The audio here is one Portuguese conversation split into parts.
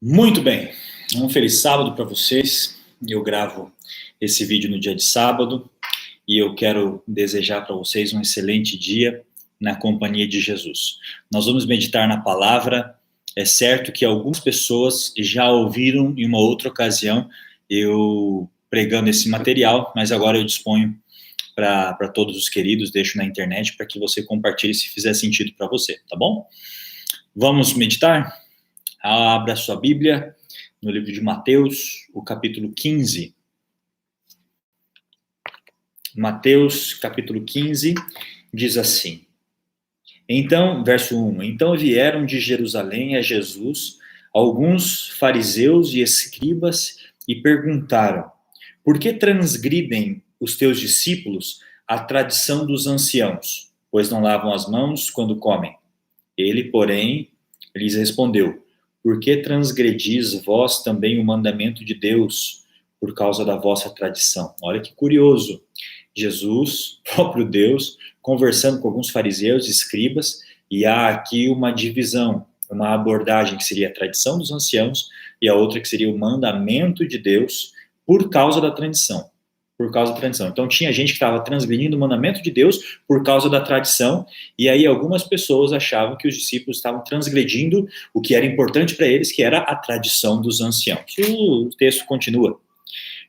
Muito bem, um feliz sábado para vocês. Eu gravo esse vídeo no dia de sábado e eu quero desejar para vocês um excelente dia na companhia de Jesus. Nós vamos meditar na palavra. É certo que algumas pessoas já ouviram em uma outra ocasião eu pregando esse material, mas agora eu disponho para todos os queridos, deixo na internet para que você compartilhe se fizer sentido para você, tá bom? Vamos meditar? Abra sua Bíblia no livro de Mateus, o capítulo 15. Mateus, capítulo 15, diz assim. Então, verso 1. Então vieram de Jerusalém a Jesus alguns fariseus e escribas e perguntaram: por que transgridem os teus discípulos a tradição dos anciãos, pois não lavam as mãos quando comem? Ele, porém, lhes respondeu: por que transgredis vós também o mandamento de Deus por causa da vossa tradição? Olha que curioso. Jesus, próprio Deus, conversando com alguns fariseus e escribas, e há aqui uma divisão, uma abordagem que seria a tradição dos anciãos e a outra que seria o mandamento de Deus por causa da tradição. Por causa da tradição. Então tinha gente que estava transgredindo o mandamento de Deus por causa da tradição, e aí algumas pessoas achavam que os discípulos estavam transgredindo o que era importante para eles, que era a tradição dos anciãos. O texto continua.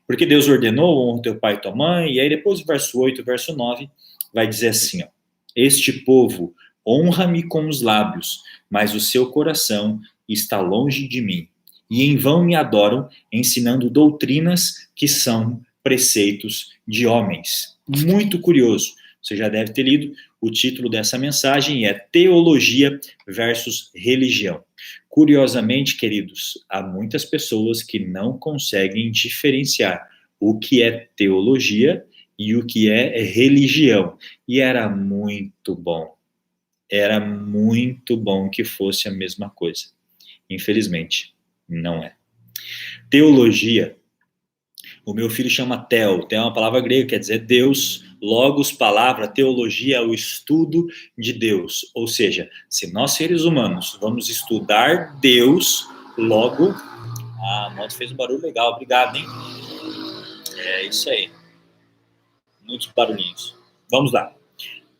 Porque Deus ordenou, honra teu pai e tua mãe, e aí depois o verso 8, verso 9, vai dizer assim, ó, este povo honra-me com os lábios, mas o seu coração está longe de mim, e em vão me adoram, ensinando doutrinas que são preceitos de homens. Muito curioso, você já deve ter lido, o título dessa mensagem é Teologia versus Religião. Curiosamente, queridos, há muitas pessoas que não conseguem diferenciar o que é teologia e o que é religião. E era muito bom que fosse a mesma coisa. Infelizmente, não é. Teologia, o meu filho chama Theo é uma palavra grega, quer dizer Deus, logos, palavra, teologia é o estudo de Deus. Ou seja, se nós seres humanos vamos estudar Deus, logo... a moto fez um barulho legal, obrigado, hein? É isso aí. Muitos barulhinhos. Vamos lá.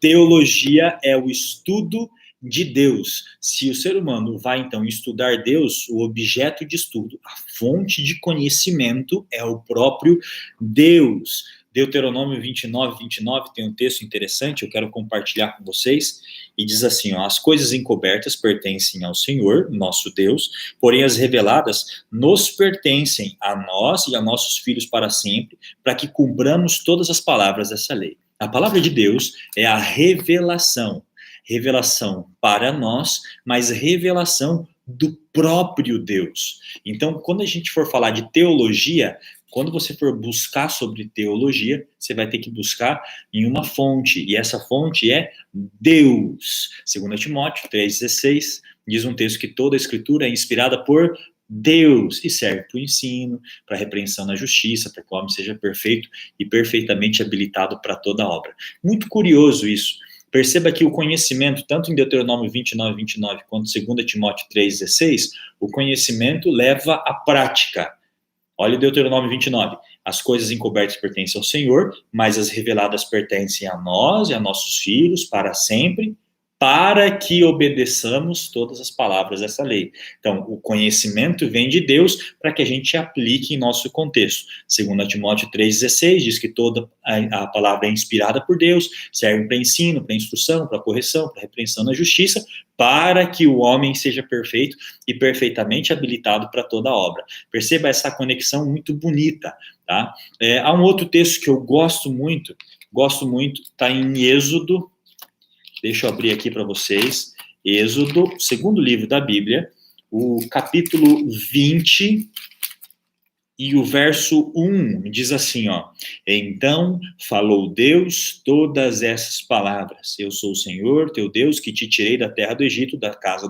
Teologia é o estudo de Deus. Se o ser humano vai, então, estudar Deus, o objeto de estudo, a fonte de conhecimento é o próprio Deus. Deuteronômio 29, 29 tem um texto interessante, eu quero compartilhar com vocês, e diz assim, ó, as coisas encobertas pertencem ao Senhor, nosso Deus, porém as reveladas nos pertencem a nós e a nossos filhos para sempre, para que cumpramos todas as palavras dessa lei. A palavra de Deus é a revelação. Revelação para nós, mas revelação do próprio Deus. Então, quando a gente for falar de teologia, quando você for buscar sobre teologia, você vai ter que buscar em uma fonte, e essa fonte é Deus. 2 Timóteo 3,16 diz um texto que toda a escritura é inspirada por Deus e serve para o ensino, para a repreensão na justiça, para que o homem seja perfeito e perfeitamente habilitado para toda obra. Muito curioso isso. Perceba que o conhecimento, tanto em Deuteronômio 29, 29, quanto em 2 Timóteo 3,16, o conhecimento leva à prática. Olha o Deuteronômio 29. As coisas encobertas pertencem ao Senhor, mas as reveladas pertencem a nós e a nossos filhos para sempre, para que obedeçamos todas as palavras dessa lei. Então, o conhecimento vem de Deus para que a gente aplique em nosso contexto. 2 Timóteo 3,16 diz que toda a palavra é inspirada por Deus, serve para ensino, para instrução, para correção, para repreensão na justiça, para que o homem seja perfeito e perfeitamente habilitado para toda obra. Perceba essa conexão muito bonita, tá? Há um outro texto que eu gosto muito, está em Êxodo. Deixa eu abrir aqui para vocês. Êxodo, segundo livro da Bíblia, o capítulo 20 e o verso 1 diz assim, ó. Então falou Deus todas essas palavras. Eu sou o Senhor, teu Deus, que te tirei da terra do Egito, da casa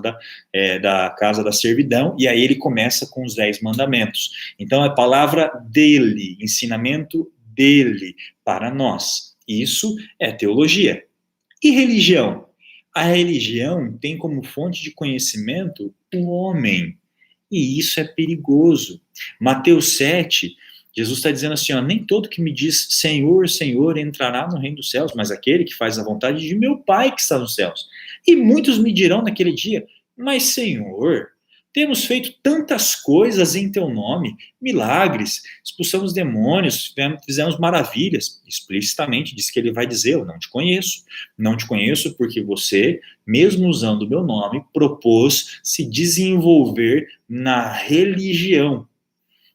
da servidão. E aí ele começa com os 10 mandamentos. Então é palavra dele, ensinamento dele para nós. Isso é teologia. E religião? A religião tem como fonte de conhecimento o homem. E isso é perigoso. Mateus 7, Jesus está dizendo assim, ó, nem todo que me diz Senhor, Senhor entrará no reino dos céus, mas aquele que faz a vontade de meu Pai que está nos céus. E muitos me dirão naquele dia, mas Senhor, temos feito tantas coisas em teu nome, milagres, expulsamos demônios, fizemos maravilhas. Explicitamente diz que ele vai dizer, eu não te conheço. Não te conheço porque você, mesmo usando o meu nome, propôs se desenvolver na religião,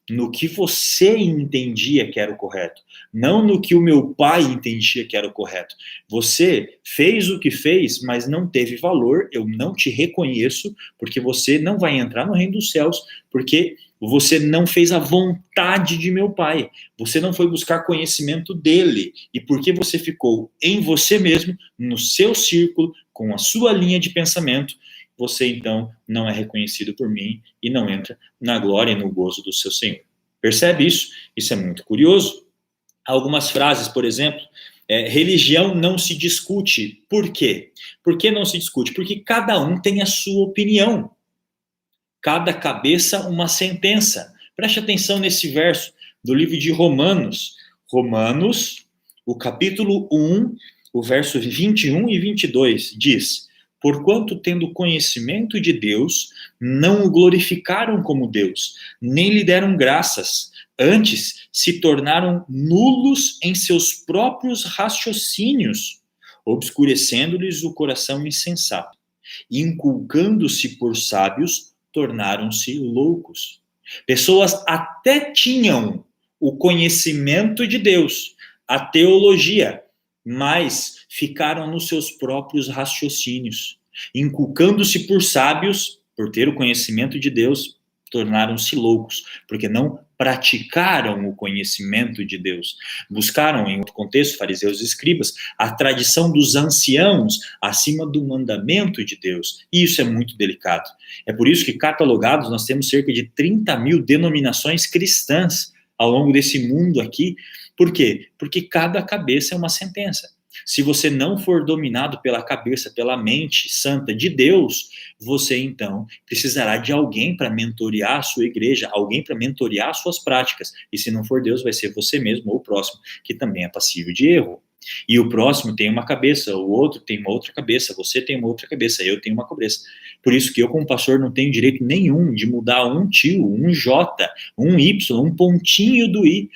no que você entendia que era o correto, não no que o meu pai entendia que era o correto. Você fez o que fez, mas não teve valor, eu não te reconheço, porque você não vai entrar no reino dos céus, porque você não fez a vontade de meu pai, você não foi buscar conhecimento dele, e porque você ficou em você mesmo, no seu círculo, com a sua linha de pensamento, você então não é reconhecido por mim e não entra na glória e no gozo do seu Senhor. Percebe isso? Isso é muito curioso. Algumas frases, por exemplo, religião não se discute. Por quê? Por que não se discute? Porque cada um tem a sua opinião. Cada cabeça uma sentença. Preste atenção nesse verso do livro de Romanos. Romanos, o capítulo 1, o verso 21 e 22, diz: porquanto, tendo conhecimento de Deus, não o glorificaram como Deus, nem lhe deram graças, antes se tornaram nulos em seus próprios raciocínios, obscurecendo-lhes o coração insensato, e inculcando-se por sábios, tornaram-se loucos. Pessoas até tinham o conhecimento de Deus, a teologia, mas ficaram nos seus próprios raciocínios, inculcando-se por sábios, por ter o conhecimento de Deus, tornaram-se loucos, porque não praticaram o conhecimento de Deus. Buscaram, em outro contexto, fariseus e escribas, a tradição dos anciãos acima do mandamento de Deus. E isso é muito delicado. É por isso que, catalogados, nós temos cerca de 30 mil denominações cristãs ao longo desse mundo aqui. Por quê? Porque cada cabeça é uma sentença. Se você não for dominado pela cabeça, pela mente santa de Deus, você então precisará de alguém para mentorear a sua igreja, alguém para mentorear as suas práticas. E se não for Deus, vai ser você mesmo ou o próximo, que também é passível de erro. E o próximo tem uma cabeça, o outro tem uma outra cabeça, você tem uma outra cabeça, eu tenho uma cabeça. Por isso que eu, como pastor, não tenho direito nenhum de mudar um tio, um J, um Y, um pontinho do I,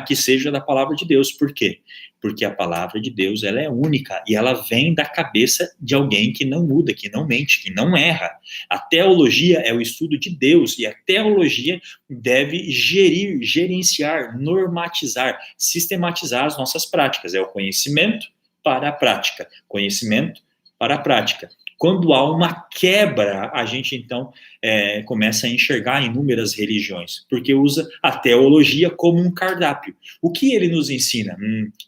que seja da palavra de Deus. Por quê? Porque a palavra de Deus, ela é única e ela vem da cabeça de alguém que não muda, que não mente, que não erra. A teologia é o estudo de Deus e a teologia deve gerenciar, normatizar, sistematizar as nossas práticas. É o conhecimento para a prática. Conhecimento para a prática. Quando há uma quebra, a gente então começa a enxergar inúmeras religiões, porque usa a teologia como um cardápio. O que ele nos ensina?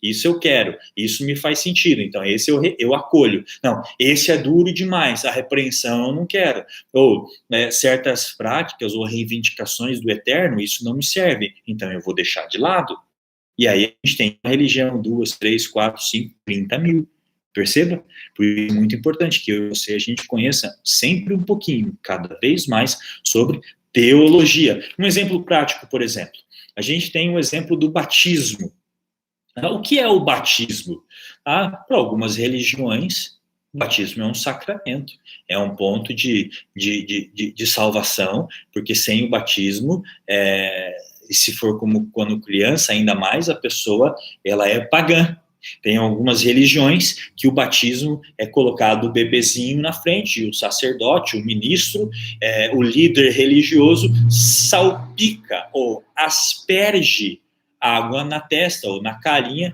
Isso eu quero, isso me faz sentido, então esse eu acolho. Não, esse é duro demais, a repreensão eu não quero. Ou certas práticas ou reivindicações do eterno, isso não me serve, então eu vou deixar de lado. E aí a gente tem uma religião, 2, 3, 4, 5, 30 mil. Perceba? Por isso é muito importante que eu e você, a gente conheça sempre um pouquinho, cada vez mais, sobre teologia. Um exemplo prático, por exemplo. A gente tem um exemplo do batismo. O que é o batismo? Para algumas religiões, o batismo é um sacramento, é um ponto de salvação, porque sem o batismo, e se for como quando criança, ainda mais a pessoa, ela é pagã. Tem algumas religiões que o batismo é colocado o bebezinho na frente, o sacerdote, o ministro, o líder religioso salpica ou asperge água na testa ou na carinha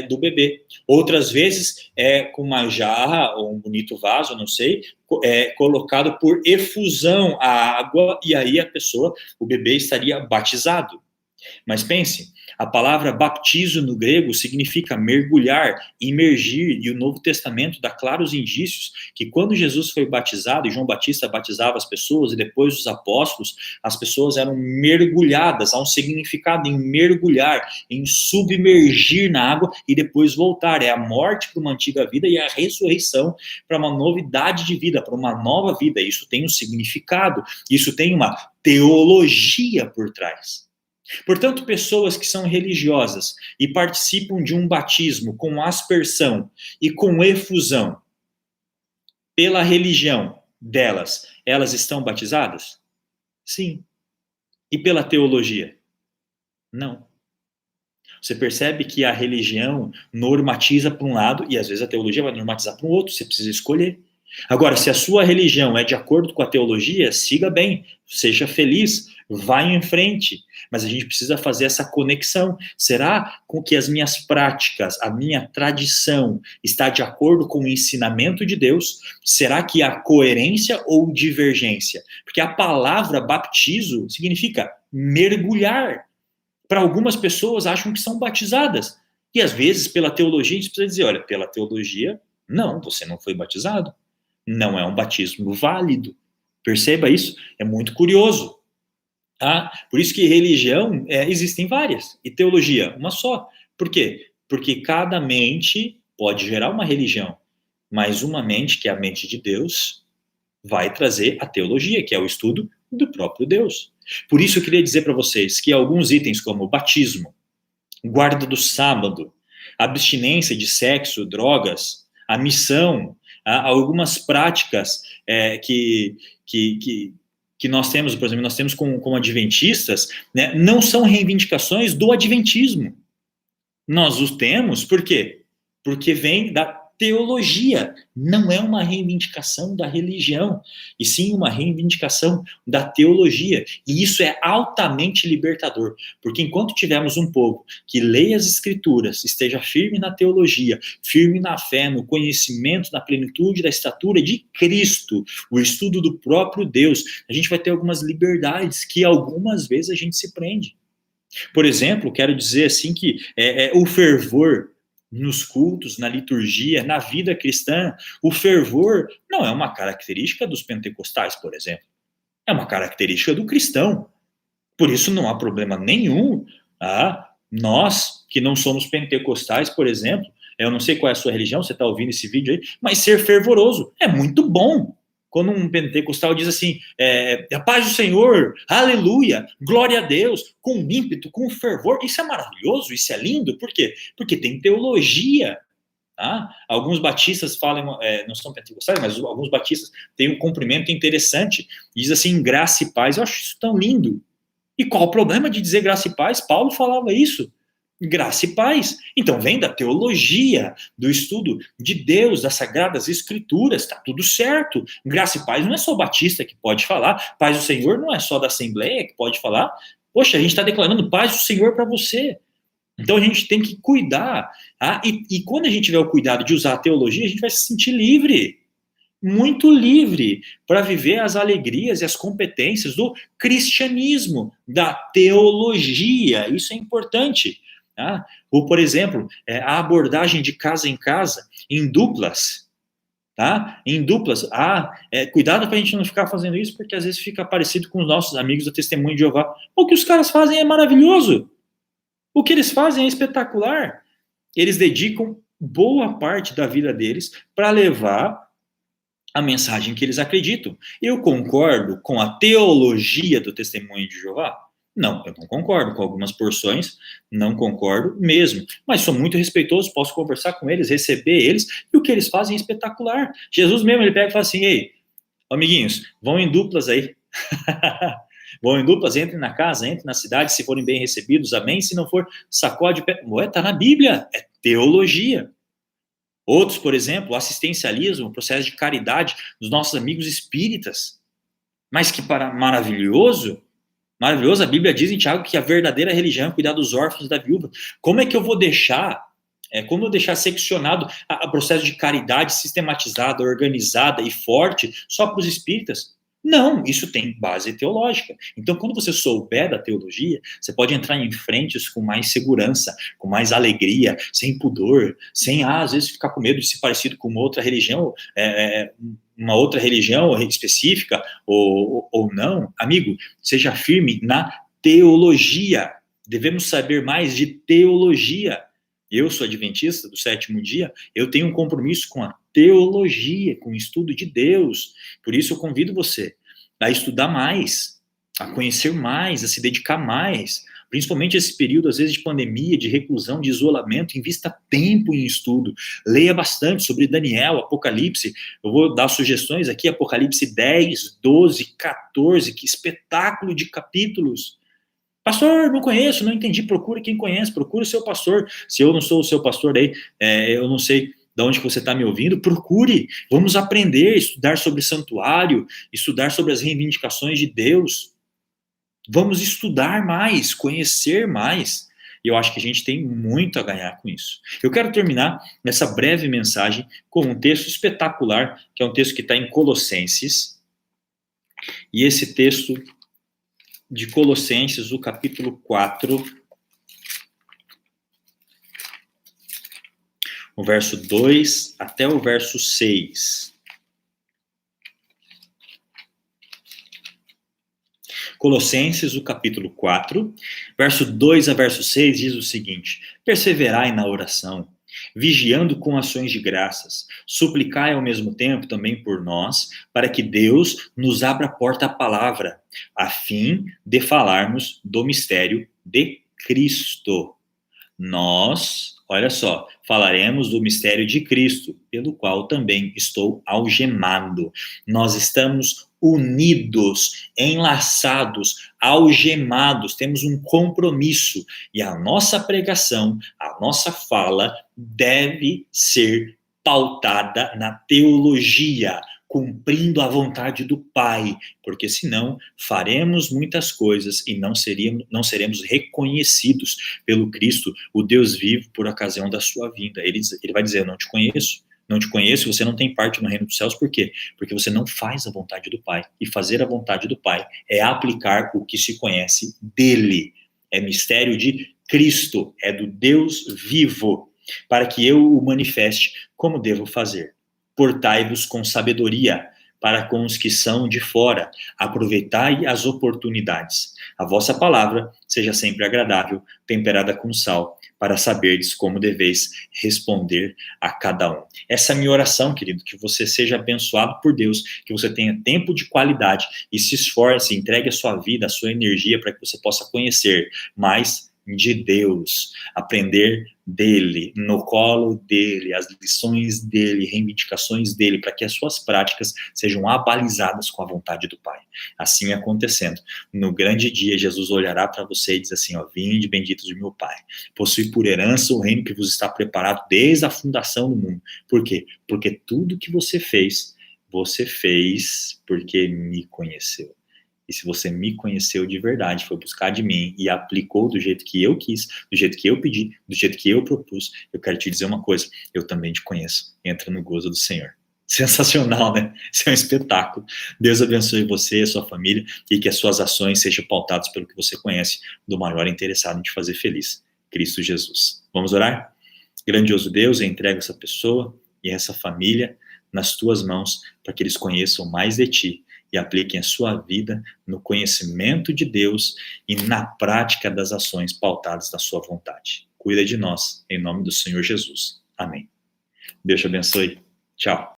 do bebê. Outras vezes com uma jarra ou um bonito vaso, não sei, colocado por efusão a água e aí a pessoa, o bebê estaria batizado. Mas pense, a palavra baptizo no grego significa mergulhar, imergir, e o Novo Testamento dá claros indícios que quando Jesus foi batizado, e João Batista batizava as pessoas, e depois os apóstolos, as pessoas eram mergulhadas, há um significado em mergulhar, em submergir na água e depois voltar. É a morte para uma antiga vida e a ressurreição para uma novidade de vida, para uma nova vida. Isso tem um significado, isso tem uma teologia por trás. Portanto, pessoas que são religiosas e participam de um batismo com aspersão e com efusão pela religião delas, elas estão batizadas? Sim. E pela teologia? Não. Você percebe que a religião normatiza para um lado e às vezes a teologia vai normatizar para o outro, você precisa escolher. Agora, se a sua religião é de acordo com a teologia, siga bem, seja feliz, vá em frente. Mas a gente precisa fazer essa conexão. Será que as minhas práticas, a minha tradição está de acordo com o ensinamento de Deus? Será que há coerência ou divergência? Porque a palavra baptizo significa mergulhar. Para algumas pessoas acham que são batizadas. E às vezes, pela teologia, a gente precisa dizer, olha, pela teologia, não, você não foi batizado. Não é um batismo válido. Perceba isso, é muito curioso. Tá? Por isso que religião, existem várias, e teologia, uma só. Por quê? Porque cada mente pode gerar uma religião, mas uma mente, que é a mente de Deus, vai trazer a teologia, que é o estudo do próprio Deus. Por isso eu queria dizer para vocês que alguns itens como batismo, guarda do sábado, abstinência de sexo, drogas, a missão, algumas práticas que nós temos, por exemplo, nós temos como adventistas, né, não são reivindicações do adventismo. Nós os temos, por quê? Porque vem da teologia, não é uma reivindicação da religião, e sim uma reivindicação da teologia, e isso é altamente libertador, porque enquanto tivermos um povo que leia as escrituras, esteja firme na teologia, firme na fé, no conhecimento, na plenitude da estatura de Cristo, o estudo do próprio Deus, a gente vai ter algumas liberdades que algumas vezes a gente se prende. Por exemplo, quero dizer assim que o fervor nos cultos, na liturgia, na vida cristã, o fervor não é uma característica dos pentecostais, por exemplo. É uma característica do cristão. Por isso não há problema nenhum. Nós, que não somos pentecostais, por exemplo, eu não sei qual é a sua religião, você está ouvindo esse vídeo aí, mas ser fervoroso é muito bom. Quando um pentecostal diz assim, a paz do Senhor, aleluia, glória a Deus, com ímpeto, com fervor, isso é maravilhoso, isso é lindo, por quê? Porque tem teologia, tá? Alguns batistas falam, não são pentecostais, mas alguns batistas têm um cumprimento interessante, diz assim, graça e paz, eu acho isso tão lindo. E qual o problema de dizer graça e paz? Paulo falava isso. Graça e paz. Então vem da teologia, do estudo de Deus, das Sagradas Escrituras, está tudo certo. Graça e paz não é só o batista que pode falar, paz do Senhor não é só da Assembleia que pode falar. Poxa, a gente está declarando paz do Senhor para você. Então a gente tem que cuidar. E quando a gente tiver o cuidado de usar a teologia, a gente vai se sentir livre. Muito livre para viver as alegrias e as competências do cristianismo, da teologia. Isso é importante. Tá? Ou, por exemplo, a abordagem de casa em casa, em duplas. Tá? Em duplas. Cuidado para a gente não ficar fazendo isso, porque às vezes fica parecido com os nossos amigos do Testemunho de Jeová. O que os caras fazem é maravilhoso. O que eles fazem é espetacular. Eles dedicam boa parte da vida deles para levar a mensagem que eles acreditam. Eu concordo com a teologia do Testemunho de Jeová? Não, eu não concordo. Com algumas porções, não concordo mesmo. Mas sou muito respeitoso, posso conversar com eles, receber eles, e o que eles fazem é espetacular. Jesus mesmo, ele pega e fala assim, ei, amiguinhos, vão em duplas aí. Vão em duplas, entrem na casa, entrem na cidade, se forem bem recebidos, amém. Se não for, sacode o pé. Está na Bíblia, é teologia. Outros, por exemplo, o assistencialismo, o processo de caridade dos nossos amigos espíritas. Mas que maravilhoso! Maravilhoso, a Bíblia diz em Tiago que a verdadeira religião é cuidar dos órfãos e da viúva. Como é que eu vou deixar, seccionado o processo de caridade sistematizada, organizada e forte só para os espíritas? Não, isso tem base teológica. Então, quando você souber da teologia, você pode entrar em frentes com mais segurança, com mais alegria, sem pudor, sem, às vezes, ficar com medo de ser parecido com uma outra religião, uma outra religião específica, ou não. Amigo, seja firme na teologia. Devemos saber mais de teologia. Eu sou adventista do sétimo dia, eu tenho um compromisso com a teologia, com o estudo de Deus. Por isso eu convido você a estudar mais, a conhecer mais, a se dedicar mais. Principalmente esse período, às vezes, de pandemia, de reclusão, de isolamento, invista tempo em estudo. Leia bastante sobre Daniel, Apocalipse. Eu vou dar sugestões aqui, Apocalipse 10, 12, 14, que espetáculo de capítulos. Pastor, não conheço, não entendi. Procure quem conhece, procure o seu pastor. Se eu não sou o seu pastor aí, eu não sei de onde você está me ouvindo, procure. Vamos aprender, estudar sobre santuário, estudar sobre as reivindicações de Deus. Vamos estudar mais, conhecer mais. E eu acho que a gente tem muito a ganhar com isso. Eu quero terminar nessa breve mensagem com um texto espetacular, que é um texto que está em Colossenses. E esse texto de Colossenses, o capítulo 4, o verso 2 até o verso 6. Colossenses, o capítulo 4, verso 2 a verso 6, diz o seguinte: perseverai na oração, vigiando com ações de graças, suplicai ao mesmo tempo também por nós, para que Deus nos abra a porta à palavra, a fim de falarmos do mistério de Cristo. Nós, olha só, falaremos do mistério de Cristo, pelo qual também estou algemado. Nós estamos unidos, enlaçados, algemados, temos um compromisso. E a nossa pregação, a nossa fala deve ser pautada na teologia, cumprindo a vontade do Pai, porque senão faremos muitas coisas e não seremos reconhecidos pelo Cristo, o Deus vivo, por ocasião da sua vinda. Ele vai dizer: eu não te conheço. Não te conheço, você não tem parte no reino dos céus. Por quê? Porque você não faz a vontade do Pai. E fazer a vontade do Pai é aplicar o que se conhece dele. É mistério de Cristo, é do Deus vivo, para que eu o manifeste como devo fazer. Portai-vos com sabedoria para com os que são de fora. Aproveitai as oportunidades. A vossa palavra seja sempre agradável, temperada com sal, para saberdes como deveis responder a cada um. Essa é a minha oração, querido, que você seja abençoado por Deus, que você tenha tempo de qualidade e se esforce, entregue a sua vida, a sua energia para que você possa conhecer mais de Deus, aprender dele, no colo dele, as lições dele, reivindicações dele, para que as suas práticas sejam abalizadas com a vontade do Pai. Assim acontecendo, no grande dia, Jesus olhará para você e diz assim: ó, vinde benditos de meu Pai, possui por herança o reino que vos está preparado desde a fundação do mundo. Por quê? Porque tudo que você fez porque me conheceu. E se você me conheceu de verdade, foi buscar de mim e aplicou do jeito que eu quis, do jeito que eu pedi, do jeito que eu propus, eu quero te dizer uma coisa: eu também te conheço. Entra no gozo do Senhor. Sensacional, né? Isso é um espetáculo. Deus abençoe você e a sua família e que as suas ações sejam pautadas pelo que você conhece do maior interessado em te fazer feliz, Cristo Jesus. Vamos orar? Grandioso Deus, eu entrego essa pessoa e essa família nas tuas mãos para que eles conheçam mais de ti e apliquem a sua vida no conhecimento de Deus e na prática das ações pautadas na sua vontade. Cuida de nós, em nome do Senhor Jesus. Amém. Deus te abençoe. Tchau.